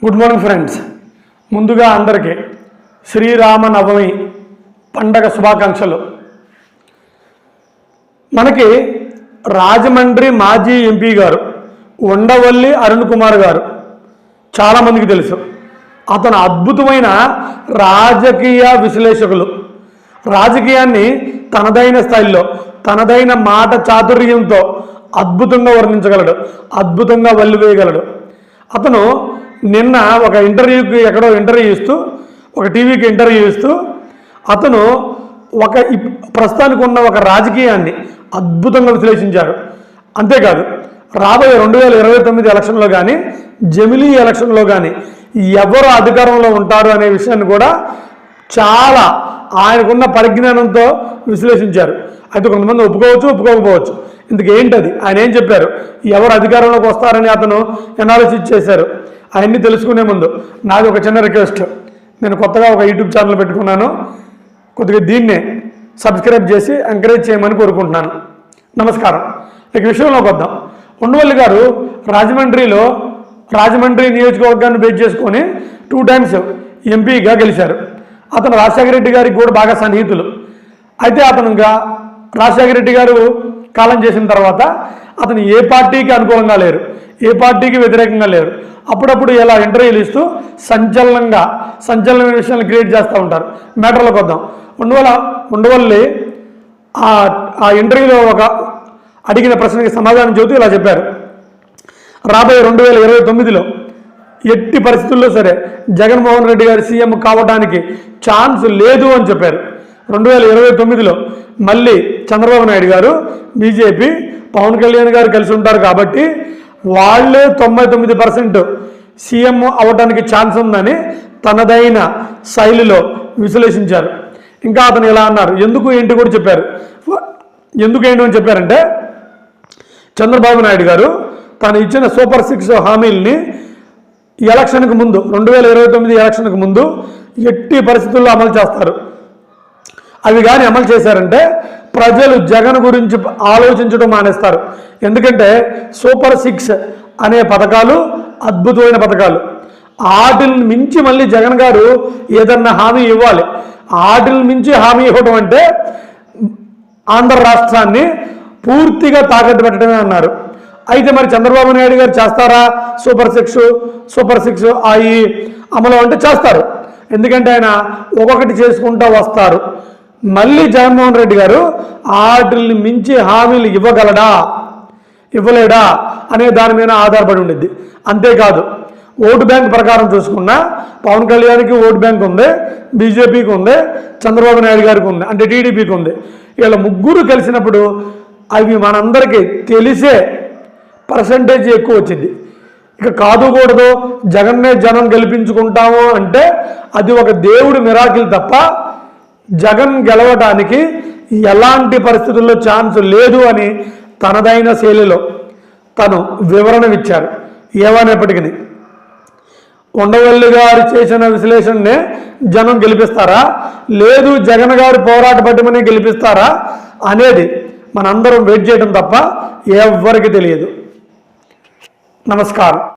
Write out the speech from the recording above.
Good morning friends. ముందుగా అందరికీ శ్రీరామనవమి పండగ శుభాకాంక్షలు. మనకి రాజమండ్రి మాజీ ఎంపీ గారు ఉండవల్లి అరుణ్ కుమార్ గారు చాలామందికి తెలుసు. అతను అద్భుతమైన రాజకీయ విశ్లేషకులు. రాజకీయాన్ని తనదైన స్థాయిలో తనదైన మాట చాతుర్యంతో అద్భుతంగా వర్ణించగలడు, అద్భుతంగా వల్లివేయగలడు. అతను నిన్న ఒక ఇంటర్వ్యూకి ఎక్కడో ఇంటర్వ్యూ ఇస్తూ ఒక టీవీకి ఇంటర్వ్యూ ఇస్తూ అతను ప్రస్తుతానికి ఉన్న ఒక రాజకీయాన్ని అద్భుతంగా విశ్లేషించారు. అంతేకాదు రాబోయే 2029 ఎలక్షన్లో కానీ జమిలీ ఎలక్షన్లో కానీ ఎవరు అధికారంలో ఉంటారు అనే విషయాన్ని కూడా చాలా ఆయనకున్న పరిజ్ఞానంతో విశ్లేషించారు. అయితే కొంతమంది ఒప్పుకోవచ్చు, ఒప్పుకోకపోవచ్చు. ఇందుకేంటది ఆయన ఏం చెప్పారు, ఎవరు అధికారంలోకి వస్తారని అతను ఎనాలిసిస్ చేశారు. అవన్నీ తెలుసుకునే ముందు నాది ఒక చిన్న రిక్వెస్ట్. నేను కొత్తగా ఒక యూట్యూబ్ ఛానల్ పెట్టుకున్నాను. కొద్దిగా దీన్నే సబ్స్క్రైబ్ చేసి ఎంకరేజ్ చేయమని కోరుకుంటున్నాను. నమస్కారం. ఇక విషయంలోకి వద్దాం. ఉండవల్లి గారు రాజమండ్రి నియోజకవర్గాన్ని బేస్ చేసుకొని 2 times ఎంపీగా గెలిచారు. అతను రాజశేఖర రెడ్డి గారికి కూడా బాగా సన్నిహితులు. అయితే అతనుగా రాజశేఖర రెడ్డి గారు కాలం చేసిన తర్వాత అతను ఏ పార్టీకి అనుకూలంగా లేరు, ఏ పార్టీకి వ్యతిరేకంగా లేరు. అప్పుడప్పుడు ఇలా ఇంటర్వ్యూలు ఇస్తూ సంచలనమైన విషయాన్ని క్రియేట్ చేస్తూ ఉంటారు. మ్యాటర్లోకి వద్దాం. ఉండవల్లి ఆ ఇంటర్వ్యూలో అడిగిన ప్రశ్నకి సమాధానం చెబుతూ ఇలా చెప్పారు. రాబోయే 2029లో ఎట్టి పరిస్థితుల్లో సరే జగన్మోహన్ రెడ్డి గారు సీఎం కావడానికి ఛాన్స్ లేదు అని చెప్పారు. 2029లో మళ్ళీ చంద్రబాబు నాయుడు గారు బీజేపీ పవన్ కళ్యాణ్ గారు కలిసి ఉంటారు కాబట్టి వాళ్ళే 99% సీఎం అవడానికి ఛాన్స్ ఉందని తనదైన శైలిలో విశ్లేషించారు. ఇంకా అతను ఇలా అన్నారు. ఎందుకు ఏంటి కూడా చెప్పారు. ఎందుకు ఏంటి అని చెప్పారంటే చంద్రబాబు నాయుడు గారు తను ఇచ్చిన సూపర్ 6 హామీల్ని ఎలక్షన్కి ముందు 2029 ఎలక్షన్కి ముందు ఎట్టి పరిస్థితుల్లో అమలు చేస్తారు. అవి కానీ అమలు చేశారంటే ప్రజలు జగన్ గురించి ఆలోచించడం మానేస్తారు. ఎందుకంటే సూపర్ 6 అనే పథకాలు అద్భుతమైన పథకాలు. వాటిని మించి మళ్ళీ జగన్ గారు ఏదన్నా హామీ ఇవ్వాలి. వాటిని మించి హామీ ఇవ్వడం అంటే ఆంధ్ర రాష్ట్రాన్ని పూర్తిగా తాకట్టు పెట్టడమే అన్నారు. అయితే మరి చంద్రబాబు నాయుడు గారు చేస్తారా సూపర్ 6 అవి అమలు అంటే చేస్తారు. ఎందుకంటే ఆయన ఒక్కొక్కటి చేసుకుంటూ వస్తారు. మళ్ళీ జగన్మోహన్ రెడ్డి గారు వాటిని మించి హామీలు ఇవ్వలేడా అనే దాని మీద ఆధారపడి ఉండిద్ది. అంతేకాదు ఓటు బ్యాంక్ ప్రకారం చూసుకున్నా పవన్ కళ్యాణ్కి ఓటు బ్యాంక్ ఉంది, బీజేపీకి ఉంది, చంద్రబాబు నాయుడు గారికి ఉంది, అంటే టీడీపీకి ఉంది. వీళ్ళ ముగ్గురు కలిసినప్పుడు అవి మనందరికీ తెలిసే పర్సంటేజ్ ఎక్కువ వచ్చింది. ఇక కాదుకూడదు జగన్నే జనం గెలిపించుకుంటాము అంటే అది ఒక దేవుడి మిరాకిల్ తప్ప జగన్ గెలవడానికి ఎలాంటి పరిస్థితుల్లో ఛాన్స్ లేదు అని తనదైన శైలిలో తను వివరణ ఇచ్చారు. ఏమనేప్పటికీ ఉండవల్లి గారు చేసిన విశ్లేషణనే జనం గెలిపిస్తారా, లేదు జగన్ గారు పోరాట పట్టుమని గెలిపిస్తారా అనేది మనందరం వెయిట్ చేయడం తప్ప ఎవ్వరికి తెలియదు. నమస్కారం.